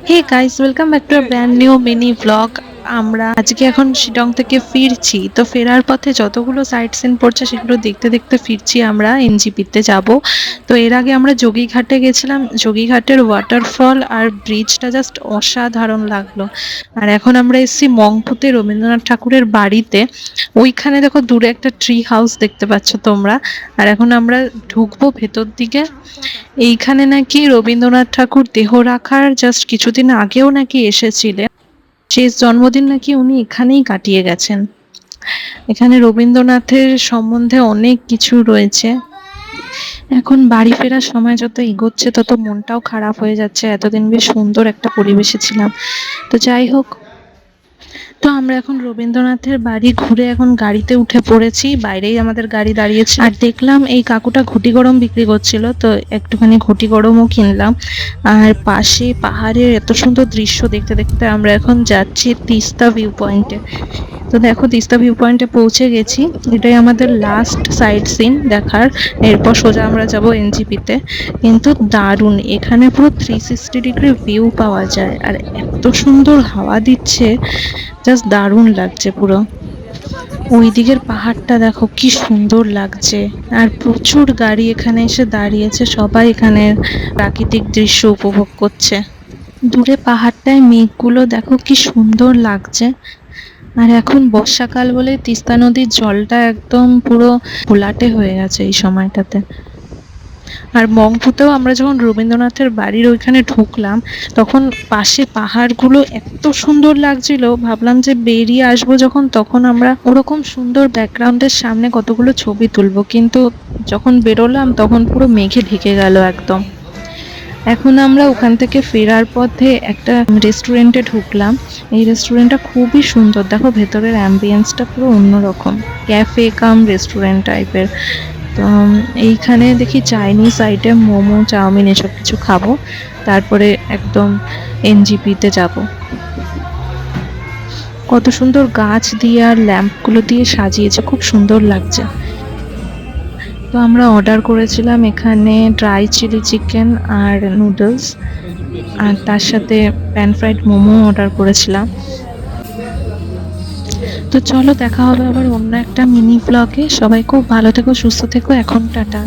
Hey guys, welcome back to a brand new mini blog. আমরা আজকে এখন শিলং থেকে ফিরছি। তো ফেরার পথে যতগুলো সাইট সিন পড়ছে সেগুলো দেখতে দেখতে ফিরছি। আমরা এনজিপিতে যাব। তো এর আগে আমরা যোগীঘাটে গেছিলাম। যোগীঘাটের ওয়াটারফল আর ব্রিজটা জাস্ট অসাধারণ লাগলো। আর এখন আমরা এসেছি মংপুতে রবীন্দ্রনাথ ঠাকুরের বাড়িতে। ওইখানে দেখো দূরে একটা ট্রি হাউস দেখতে পাচ্ছ তোমরা। আর এখন আমরা ঢুকবো ভেতর দিকে। এইখানে নাকি রবীন্দ্রনাথ ঠাকুর দেহ রাখার জাস্ট কিছুদিন আগেও নাকি এসেছিলেন। শেষ জন্মদিন নাকি উনি এখানেই কাটিয়ে গেছেন। এখানে রবীন্দ্রনাথের সম্বন্ধে অনেক কিছু রয়েছে। এখন বাড়ি ফেরার সময় যত এগোচ্ছে তত মনটাও খারাপ হয়ে যাচ্ছে। এতদিন বেশ সুন্দর একটা পরিবেশে ছিলাম। তো যাই হোক, তো আমরা এখন রবীন্দ্রনাথের বাড়ি ঘুরে এখন গাড়িতে উঠে পড়েছি। বাইরেই আমাদের গাড়ি দাঁড়িয়েছে। আর দেখলাম এই কাকুটা ঘটি গরম বিক্রি করছিল, তো একটুখানি ঘটি গরমও কিনলাম। আর পাশে পাহাড়ের এত সুন্দর দৃশ্য দেখতে দেখতে আমরা এখন যাচ্ছি তিস্তা ভিউ পয়েন্টে। তো দেখো, তিস্তা ভিউ পয়েন্টে পৌঁছে গেছি। এটাই আমাদের লাস্ট সাইট সিন দেখার। এরপর সোজা আমরা যাব এনজিপিতে। কিন্তু দারুণ, এখানে পুরো 360 ডিগ্রি ভিউ পাওয়া যায়। আর এত সুন্দর হাওয়া দিচ্ছে, জাস্ট দারুণ লাগছে পুরো। ওই দিকের পাহাড়টা দেখো কি সুন্দর লাগছে। আর প্রচুর গাড়ি এখানে এসে দাঁড়িয়েছে, সবাই এখানে প্রাকৃতিক দৃশ্য উপভোগ করছে। দূরে পাহাড়টায় মেঘগুলো দেখো কি সুন্দর লাগছে। আর এখন বর্ষাকাল বলে তিস্তা নদীর জলটা একদম পুরো ঘোলাটে হয়ে গেছে এই সময়টাতে। আর মংপুতেও আমরা যখন রবীন্দ্রনাথের বাড়ির ওইখানে ঢুকলাম, তখন পাশে পাহাড়গুলো এত সুন্দর লাগছিল, ভাবলাম যে বেরিয়ে আসবো যখন তখন আমরা ওরকম সুন্দর ব্যাকগ্রাউন্ডের সামনে কতগুলো ছবি তুলবো, কিন্তু যখন বেরোলাম তখন পুরো মেঘে ঢেকে গেল একদম। এখন আমরা ওখান থেকে ফেরার পথে একটা রেস্টুরেন্টে ঢুকলাম। এই রেস্টুরেন্টটা খুবই সুন্দর, দেখো ভেতরের অ্যাম্বিয়েন্সটা পুরো অন্যরকম, ক্যাফে কাম রেস্টুরেন্ট টাইপের। তো এইখানে দেখি চাইনিজ আইটেম, মোমো, চাউমিন এসব কিছু খাবো, তারপরে একদম এনজিপিতে যাব। কত সুন্দর গাছ দিয়ে আর ল্যাম্পগুলো দিয়ে সাজিয়েছে, খুব সুন্দর লাগছে। তো আমরা অর্ডার করেছিলাম এখানে ড্রাই চিলি চিকেন আর নুডলস, আর তার সাথে প্যান ফ্রাইড মোমো অর্ডার করেছিলাম। তো চলো, দেখা হবে আবার অন্য একটা মিনি ব্লগে। সবাই খুব ভালো থেকো, সুস্থ থেকো। এখন টাটা।